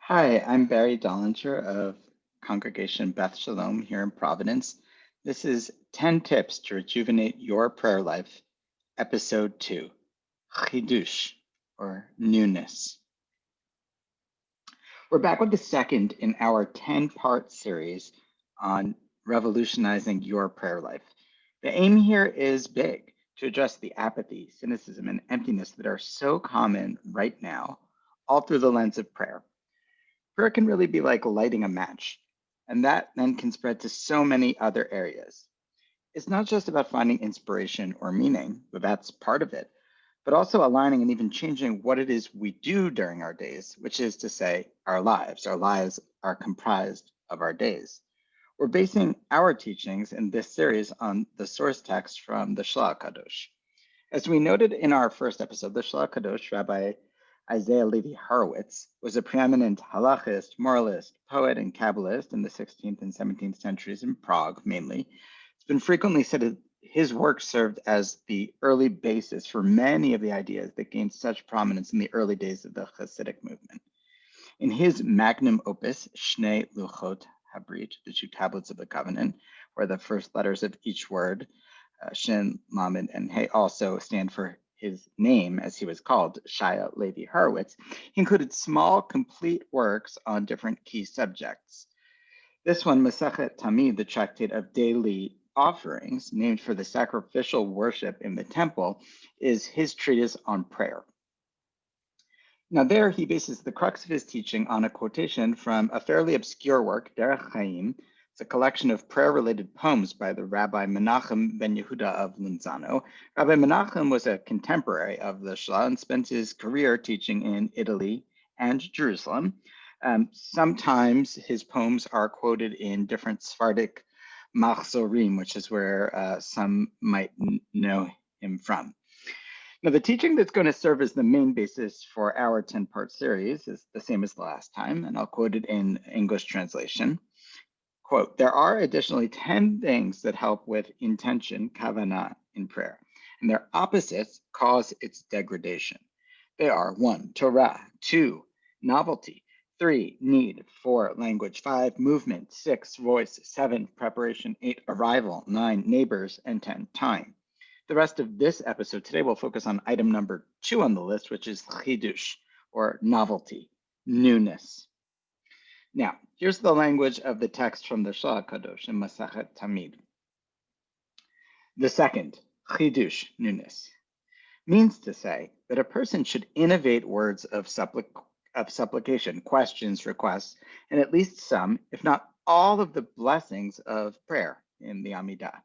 Hi, I'm Barry Dolinger of Congregation Beth Shalom here in Providence. This is 10 Tips to Rejuvenate Your Prayer Life, Episode 2, Chidush, or Newness. We're back with the second in our 10-part series on revolutionizing your prayer life. The aim here is big, to address the apathy, cynicism, and emptiness that are so common right now, all through the lens of prayer. Prayer can really be like lighting a match, and that then can spread to so many other areas. It's not just about finding inspiration or meaning, but that's part of it, but also aligning and even changing what it is we do during our days, which is to say, our lives. Our lives are comprised of our days. We're basing our teachings in this series on the source text from the Shla Kadosh. As we noted in our first episode, the Shla Kadosh, Rabbi Isaiah Levi Horowitz, was a preeminent halachist, moralist, poet, and Kabbalist in the 16th and 17th centuries in Prague, mainly. It's been frequently said that his work served as the early basis for many of the ideas that gained such prominence in the early days of the Hasidic movement. In his magnum opus, Shnei Luchot Habrit, the two tablets of the covenant, where the first letters of each word, Shin, Lamed, and He, also stand for his name, as he was called, Shia Levi Horowitz, he included small, complete works on different key subjects. This one, Masechet Tamid, the tractate of daily offerings, named for the sacrificial worship in the temple, is his treatise on prayer. Now, there he bases the crux of his teaching on a quotation from a fairly obscure work, Derech Chaim. It's a collection of prayer-related poems by the Rabbi Menachem ben Yehuda of Linzano. Rabbi Menachem was a contemporary of the Shla and spent his career teaching in Italy and Jerusalem. Sometimes his poems are quoted in different Sephardic machzorim, which is where some might know him from. Now, the teaching that's going to serve as the main basis for our 10-part series is the same as the last time, and I'll quote it in English translation. Quote, there are additionally 10 things that help with intention, kavanah, in prayer, and their opposites cause its degradation. They are 1, Torah, 2, novelty, 3, need, 4, language, 5, movement, 6, voice, 7, preparation, 8, arrival, 9, neighbors, and 10, time. The rest of this episode today will focus on item number 2 on the list, which is chidush, or novelty, newness. Now, here's the language of the text from the Shla Kadosh in Masechet Tamid. The second, chidush, newness, means to say that a person should innovate words of supplication, questions, requests, and at least some, if not all, of the blessings of prayer in the Amidah.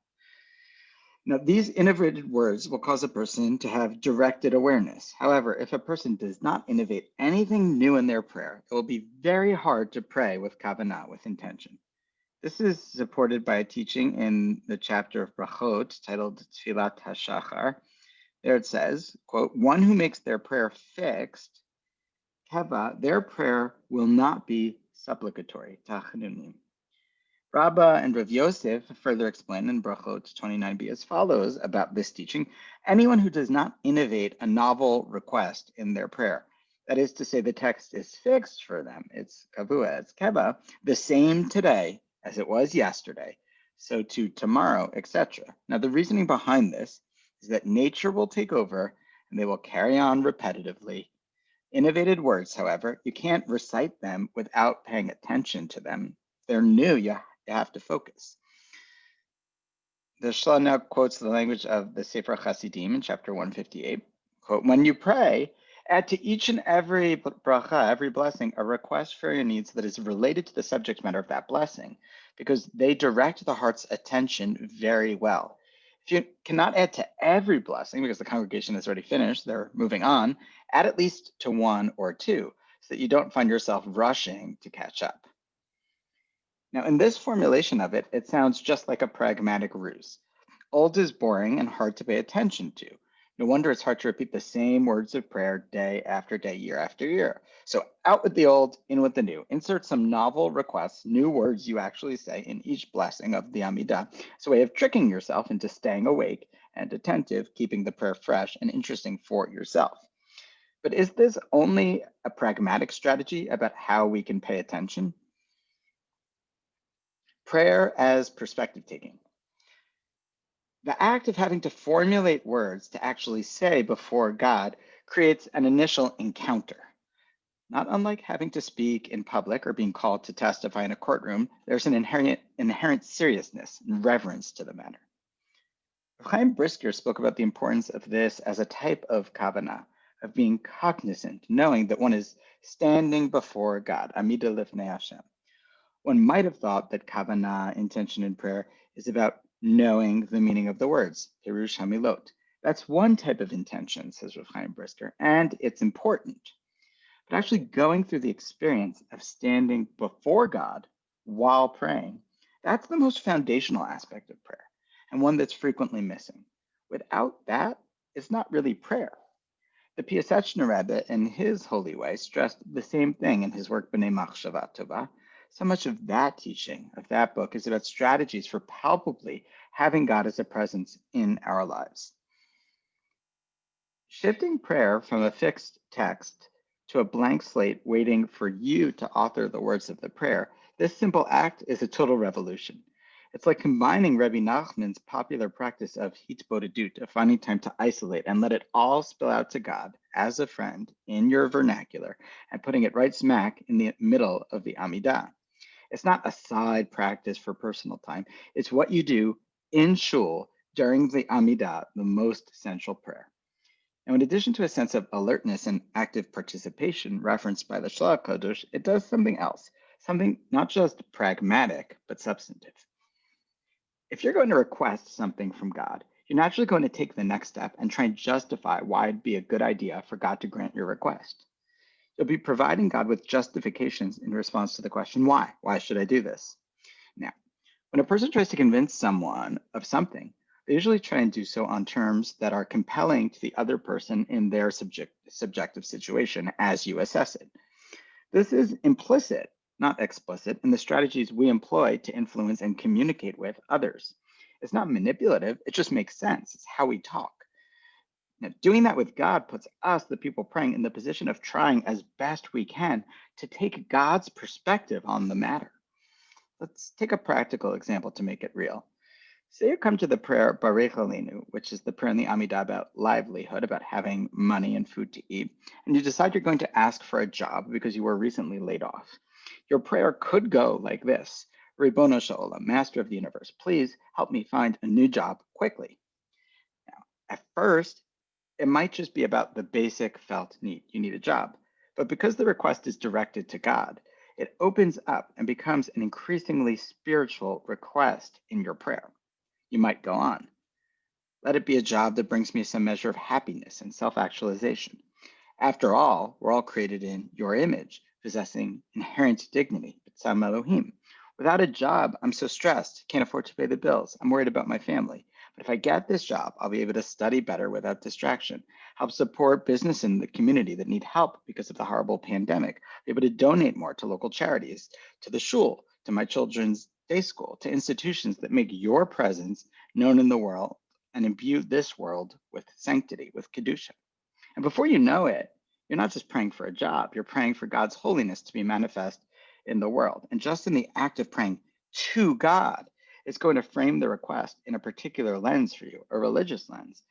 Now, these innovated words will cause a person to have directed awareness. However, if a person does not innovate anything new in their prayer, it will be very hard to pray with kavanah, with intention. This is supported by a teaching in the chapter of Brachot titled Tfilat HaShachar. There it says, quote, one who makes their prayer fixed, keva, their prayer will not be supplicatory, tachanunim. Rabbi and Rav Yosef further explain in Brachot 29b as follows about this teaching. Anyone who does not innovate a novel request in their prayer, that is to say the text is fixed for them, it's kavua, it's keba, the same today as it was yesterday, so to tomorrow, etc. Now the reasoning behind this is that nature will take over and they will carry on repetitively. Innovated words, however, you can't recite them without paying attention to them. If they're new, you have to focus. The Shla now quotes the language of the Sefer Chasidim in chapter 158. Quote, when you pray, add to each and every bracha, every blessing, a request for your needs that is related to the subject matter of that blessing, because they direct the heart's attention very well. If you cannot add to every blessing, because the congregation has already finished, they're moving on, add at least to one or two, so that you don't find yourself rushing to catch up. Now, in this formulation of it, it sounds just like a pragmatic ruse. Old is boring and hard to pay attention to. No wonder it's hard to repeat the same words of prayer day after day, year after year. So out with the old, in with the new. Insert some novel requests, new words you actually say in each blessing of the Amidah. It's a way of tricking yourself into staying awake and attentive, keeping the prayer fresh and interesting for yourself. But is this only a pragmatic strategy about how we can pay attention? Prayer as perspective taking. The act of having to formulate words to actually say before God creates an initial encounter. Not unlike having to speak in public or being called to testify in a courtroom, there's an inherent seriousness and reverence to the matter. Chaim Brisker spoke about the importance of this as a type of kavanah, of being cognizant, knowing that one is standing before God, Amida Lifnei Hashem. One might have thought that kavanah, intention in prayer, is about knowing the meaning of the words, Pirush Hamilot. That's one type of intention, says Rav Chaim Brisker, and it's important. But actually going through the experience of standing before God while praying, that's the most foundational aspect of prayer and one that's frequently missing. Without that, it's not really prayer. The Piaseczner Rebbe, in his holy way, stressed the same thing in his work B'nai Machshava Tova. So much of that teaching, of that book, is about strategies for palpably having God as a presence in our lives. Shifting prayer from a fixed text to a blank slate waiting for you to author the words of the prayer, this simple act is a total revolution. It's like combining Rabbi Nachman's popular practice of hitbodedut, of finding time to isolate and let it all spill out to God as a friend in your vernacular, and putting it right smack in the middle of the Amidah. It's not a side practice for personal time. It's what you do in shul during the Amidah, the most central prayer. Now, in addition to a sense of alertness and active participation referenced by the Shlach Kodesh, it does something else, something not just pragmatic, but substantive. If you're going to request something from God, you're naturally going to take the next step and try and justify why it'd be a good idea for God to grant your request. You'll be providing God with justifications in response to the question, why? Why should I do this? Now, when a person tries to convince someone of something, they usually try and do so on terms that are compelling to the other person in their subjective situation as you assess it. This is implicit, not explicit, in the strategies we employ to influence and communicate with others. It's not manipulative, it just makes sense. It's how we talk. Now, doing that with God puts us, the people praying, in the position of trying as best we can to take God's perspective on the matter. Let's take a practical example to make it real. Say you come to the prayer Barech Aleinu, which is the prayer in the Amidah about livelihood, about having money and food to eat, and you decide you're going to ask for a job because you were recently laid off. Your prayer could go like this: Ribono Sha'olam, Master of the Universe, please help me find a new job quickly. Now, at first, it might just be about the basic felt need. You need a job. But because the request is directed to God, it opens up and becomes an increasingly spiritual request in your prayer. You might go on. Let it be a job that brings me some measure of happiness and self-actualization. After all, we're all created in your image, possessing inherent dignity, B'Tzalem Elohim. Without a job, I'm so stressed, can't afford to pay the bills. I'm worried about my family. But if I get this job, I'll be able to study better without distraction, help support business in the community that need help because of the horrible pandemic, be able to donate more to local charities, to the shul, to my children's day school, to institutions that make your presence known in the world and imbue this world with sanctity, with kedusha. And before you know it, you're not just praying for a job, you're praying for God's holiness to be manifest in the world. And just in the act of praying to God, it's going to frame the request in a particular lens for you, a religious lens.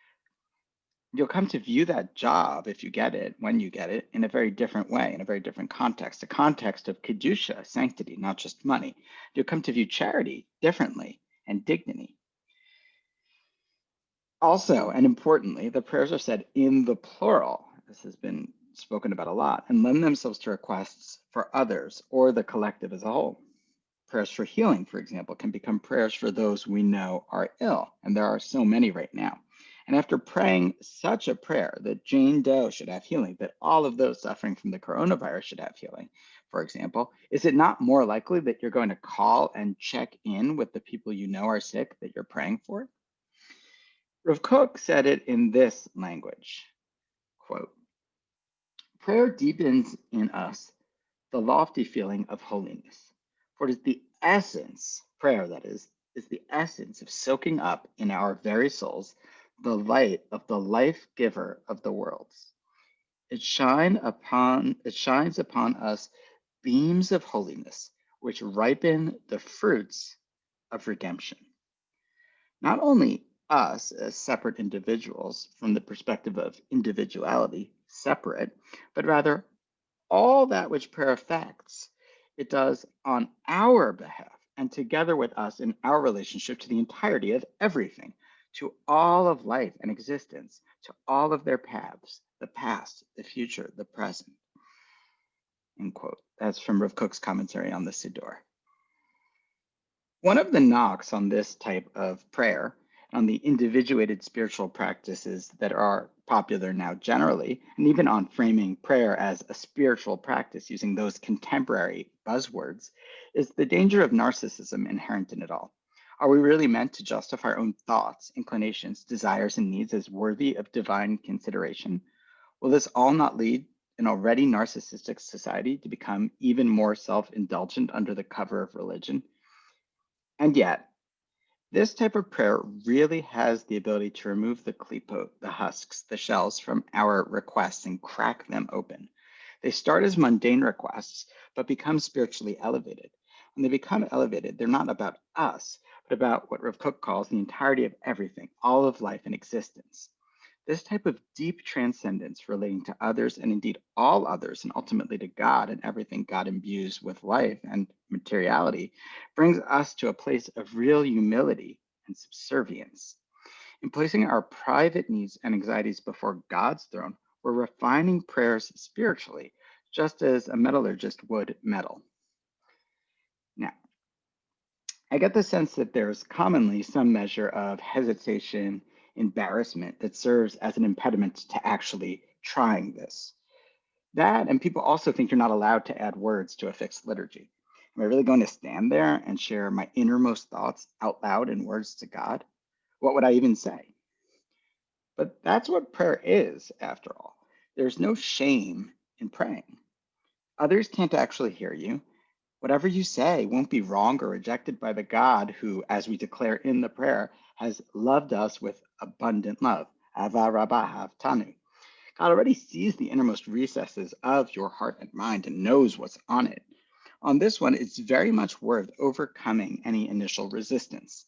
You'll come to view that job, if you get it, when you get it, in a very different way, in a very different context, a context of kedusha, sanctity, not just money. You'll come to view charity differently and dignity. Also, and importantly, the prayers are said in the plural. This has been spoken about a lot, and lend themselves to requests for others or the collective as a whole. Prayers for healing, for example, can become prayers for those we know are ill, and there are so many right now. And after praying such a prayer that Jane Doe should have healing, that all of those suffering from the coronavirus should have healing, for example, is it not more likely that you're going to call and check in with the people you know are sick that you're praying for? Rav Kook said it in this language, quote, prayer deepens in us the lofty feeling of holiness, for it is the essence, prayer that is the essence of soaking up in our very souls the light of the life giver of the worlds. It shines upon us beams of holiness, which ripen the fruits of redemption. Not only us as separate individuals from the perspective of individuality, separate, but rather all that which prayer affects, it does on our behalf and together with us in our relationship to the entirety of everything, to all of life and existence, to all of their paths, the past, the future, the present. End quote. That's from Rav Kook's commentary on the Siddur. One of the knocks on this type of prayer, on the individuated spiritual practices that are popular now generally, and even on framing prayer as a spiritual practice using those contemporary buzzwords, is the danger of narcissism inherent in it all. Are we really meant to justify our own thoughts, inclinations, desires, and needs as worthy of divine consideration? Will this all not lead an already narcissistic society to become even more self-indulgent under the cover of religion? And yet, this type of prayer really has the ability to remove the klipot, the husks, the shells from our requests and crack them open. They start as mundane requests, but become spiritually elevated. When they become elevated, they're not about us, but about what Rav Kook calls the entirety of everything, all of life and existence. This type of deep transcendence relating to others and indeed all others and ultimately to God and everything God imbues with life and materiality brings us to a place of real humility and subservience. In placing our private needs and anxieties before God's throne, we're refining prayers spiritually, just as a metallurgist would metal. Now, I get the sense that there's commonly some measure of hesitation, embarrassment that serves as an impediment to actually trying this. That, and people also think you're not allowed to add words to a fixed liturgy. Am I really going to stand there and share my innermost thoughts out loud in words to God? What would I even say? But that's what prayer is, after all. There's no shame in praying. Others can't actually hear you. Whatever you say won't be wrong or rejected by the God who, as we declare in the prayer, has loved us with abundant love. Ava Rabba Havtanu. God already sees the innermost recesses of your heart and mind and knows what's on it. On this one, it's very much worth overcoming any initial resistance.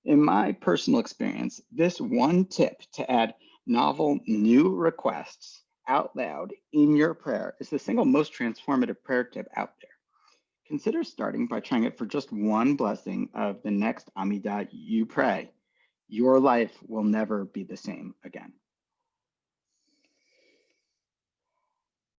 In my personal experience, this one tip to add novel new requests out loud in your prayer is the single most transformative prayer tip out there. Consider starting by trying it for just one blessing of the next Amidah you pray. Your life will never be the same again.